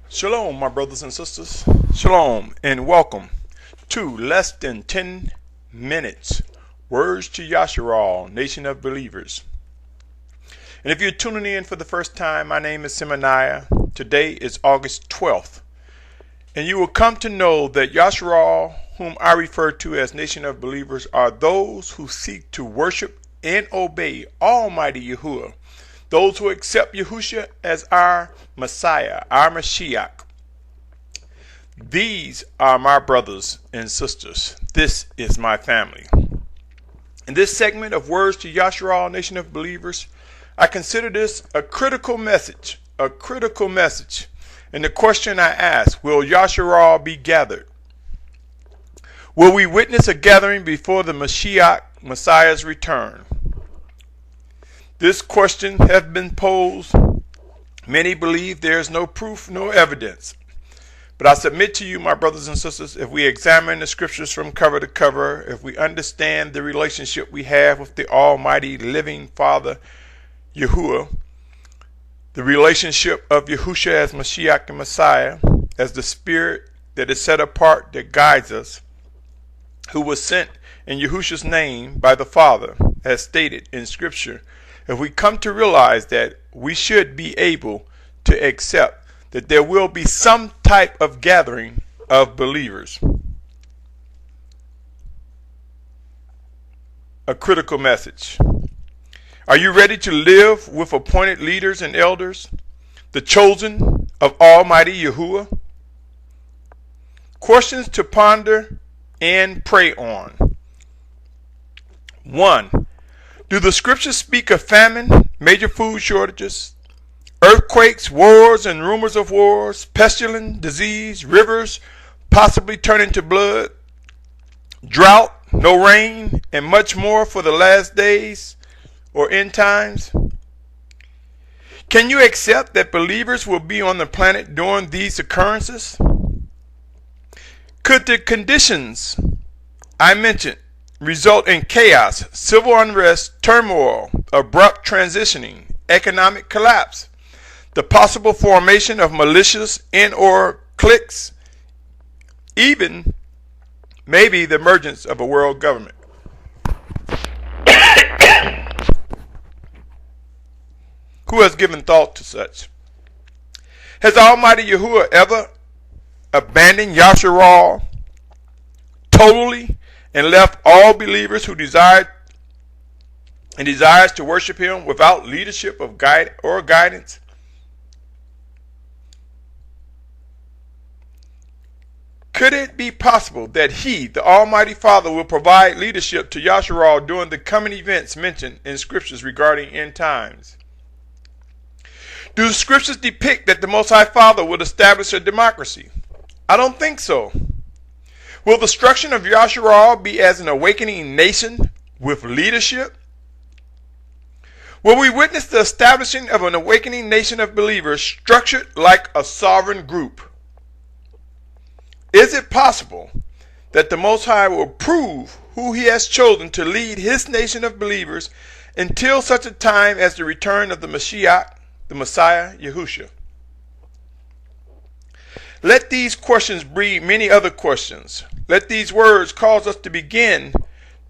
Shalom, my brothers and sisters. Shalom, and welcome to Less Than 10 Minutes. Words to Yashar'al, Nation of Believers. And if you're tuning in for the first time, my name is Symmanayah. Today is August 12th. And you will come to know that Yashar'al, whom I refer to as Nation of Believers, are those who seek to worship and obey Almighty Yahuah. Those who accept Yahushua as our Messiah, our Mashyach. These are my brothers and sisters. This is my family. In this segment of Words to Yashar'al, Nation of Believers, I consider this a critical message. A critical message. And the question I ask, will Yashar'al be gathered? Will we witness a gathering before the Mashyach, Messiah's return? This question has been posed. Many believe there is no proof, no evidence. But I submit to you, my brothers and sisters, if we examine the scriptures from cover to cover, if we understand the relationship we have with the Almighty Living Father, Yahuah, the relationship of Yahushua as Mashyach and Messiah, as the Spirit that is set apart that guides us, who was sent in Yahushua's name by the Father, as stated in Scripture, if we come to realize that we should be able to accept that there will be some type of gathering of believers. A critical message. Are you ready to live with appointed leaders and elders, the chosen of Almighty Yahuah? Questions to ponder and pray on. 1. Do the scriptures speak of famine, major food shortages, earthquakes, wars and rumors of wars, pestilence, disease, rivers possibly turning to blood, drought, no rain, and much more for the last days or end times? Can you accept that believers will be on the planet during these occurrences? Could the conditions I mentioned result in chaos, civil unrest, turmoil, abrupt transitioning, economic collapse, the possible formation of militias and or cliques, even maybe the emergence of a world government? Who has given thought to such? Has Almighty Yahuah ever abandoned Yashar'al totally and left all believers who desires to worship him without leadership of guide or guidance? Could it be possible that he, the Almighty Father, will provide leadership to Yashar'al during the coming events mentioned in scriptures regarding end times? Do the scriptures depict that the Most High Father will establish a democracy? I don't think so. Will the destruction of Yashar'al be as an awakening nation with leadership? Will we witness the establishing of an awakening nation of believers structured like a sovereign group? Is it possible that the Most High will prove who he has chosen to lead his nation of believers until such a time as the return of the Mashyach, the Messiah, Yahushua? Let these questions breed many other questions. Let these words cause us to begin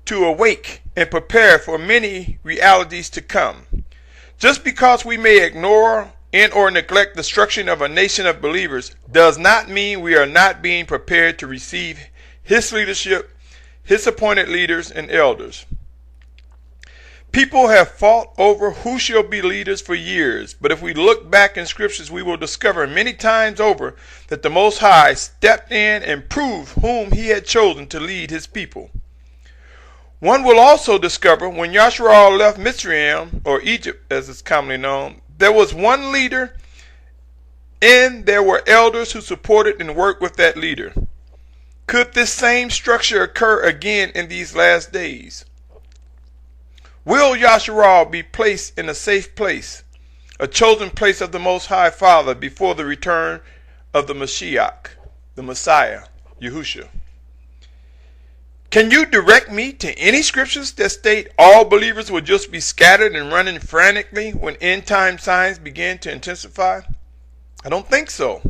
to awake and prepare for many realities to come. Just because we may ignore and or neglect the destruction of a nation of believers does not mean we are not being prepared to receive his leadership, his appointed leaders and elders. People have fought over who shall be leaders for years, but if we look back in scriptures, we will discover many times over that the Most High stepped in and proved whom he had chosen to lead his people. One will also discover when Yashar'al left Mitzrayim, or Egypt as it's commonly known, there was one leader and there were elders who supported and worked with that leader. Could this same structure occur again in these last days? Will Yashar'al be placed in a safe place, a chosen place of the Most High Father before the return of the Mashyach, the Messiah, Yahushua? Can you direct me to any scriptures that state all believers will just be scattered and running frantically when end time signs begin to intensify? I don't think so.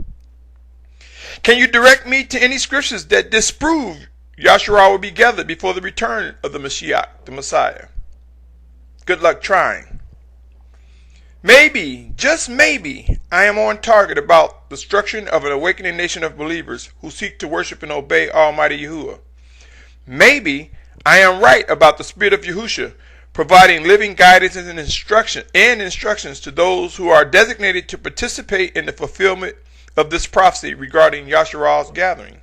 Can you direct me to any scriptures that disprove Yashar'al will be gathered before the return of the Mashyach, the Messiah? Good luck trying. Maybe, just maybe, I am on target about the destruction of an awakening nation of believers who seek to worship and obey Almighty Yahuah. Maybe I am right about the Spirit of Yahushua providing living guidance and instructions to those who are designated to participate in the fulfillment of this prophecy regarding Yashar'al's gathering.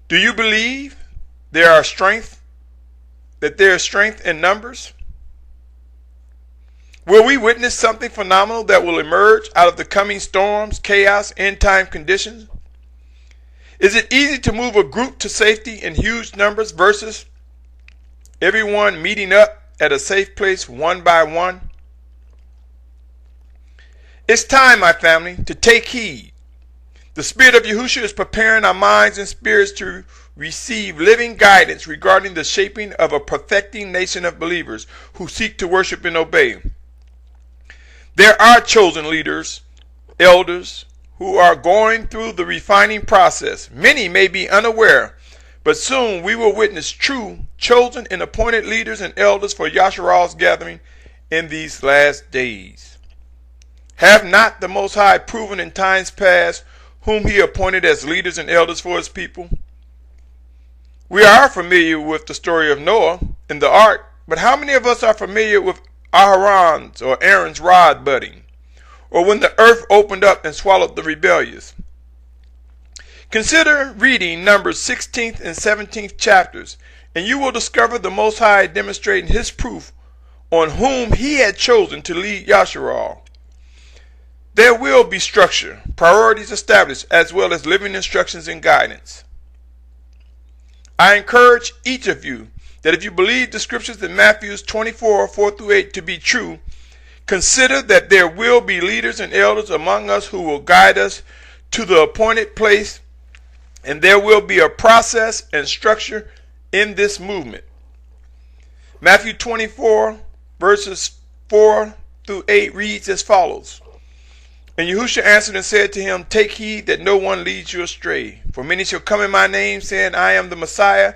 Do you believe there is strength in numbers? Will we witness something phenomenal that will emerge out of the coming storms, chaos, end-time conditions? Is it easy to move a group to safety in huge numbers versus everyone meeting up at a safe place one by one? It's time, my family, to take heed. The Spirit of Yahushua is preparing our minds and spirits to receive living guidance regarding the shaping of a perfecting nation of believers who seek to worship and obey. There are chosen leaders, elders, who are going through the refining process. Many may be unaware, but soon we will witness true, chosen and appointed leaders and elders for Yashar'al's gathering in these last days. Have not the Most High proven in times past whom he appointed as leaders and elders for his people? We are familiar with the story of Noah and the ark, but how many of us are familiar with Aharon's or Aaron's rod budding, or when the earth opened up and swallowed the rebellious? Consider reading Numbers 16th and 17th chapters, and you will discover the Most High demonstrating his proof on whom he had chosen to lead Yashar'al. There will be structure, priorities established, as well as living instructions and guidance. I encourage each of you that if you believe the scriptures in Matthew 24, 4-8 to be true, consider that there will be leaders and elders among us who will guide us to the appointed place, and there will be a process and structure in this movement. Matthew 24, verses 4-8 reads as follows. And Yahushua answered and said to him, Take heed that no one leads you astray. For many shall come in my name, saying, I am the Messiah,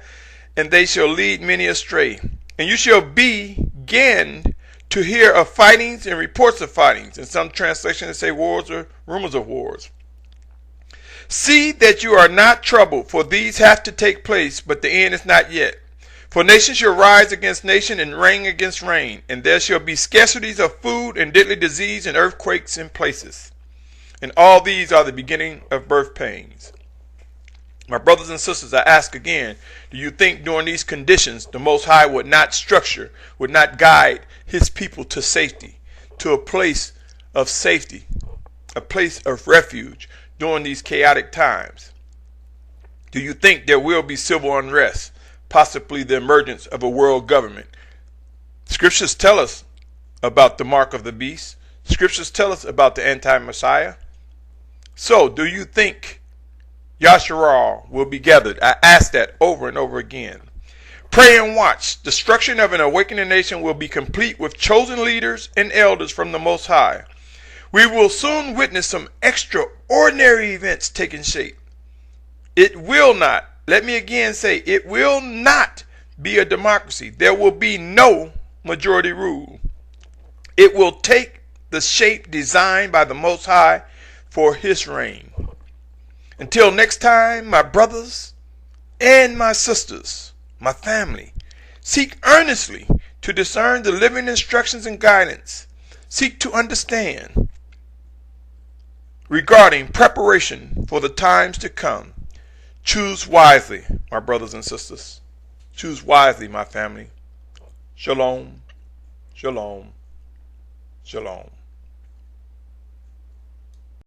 and they shall lead many astray. And you shall begin to hear of fightings and reports of fightings. In some translations say wars or rumors of wars. See that you are not troubled, for these have to take place, but the end is not yet. For nation shall rise against nation, and reign against reign, and there shall be scarcities of food, and deadly disease, and earthquakes in places. And all these are the beginning of birth pains. My brothers and sisters, I ask again, do you think during these conditions the Most High would not structure, would not guide his people to safety, to a place of safety, a place of refuge during these chaotic times? Do you think there will be civil unrest, possibly the emergence of a world government? Scriptures tell us about the mark of the beast. Scriptures tell us about the anti-Messiah. So, do you think Yashar'al will be gathered? I ask that over and over again. Pray and watch. Destruction of an awakening nation will be complete with chosen leaders and elders from the Most High. We will soon witness some extraordinary events taking shape. It will not, let me again say, it will not be a democracy. There will be no majority rule. It will take the shape designed by the Most High for his reign. Until next time, my brothers and my sisters, my family, seek earnestly to discern the living instructions and guidance. Seek to understand regarding preparation for the times to come. Choose wisely, my brothers and sisters. Choose wisely, my family. Shalom, shalom, shalom.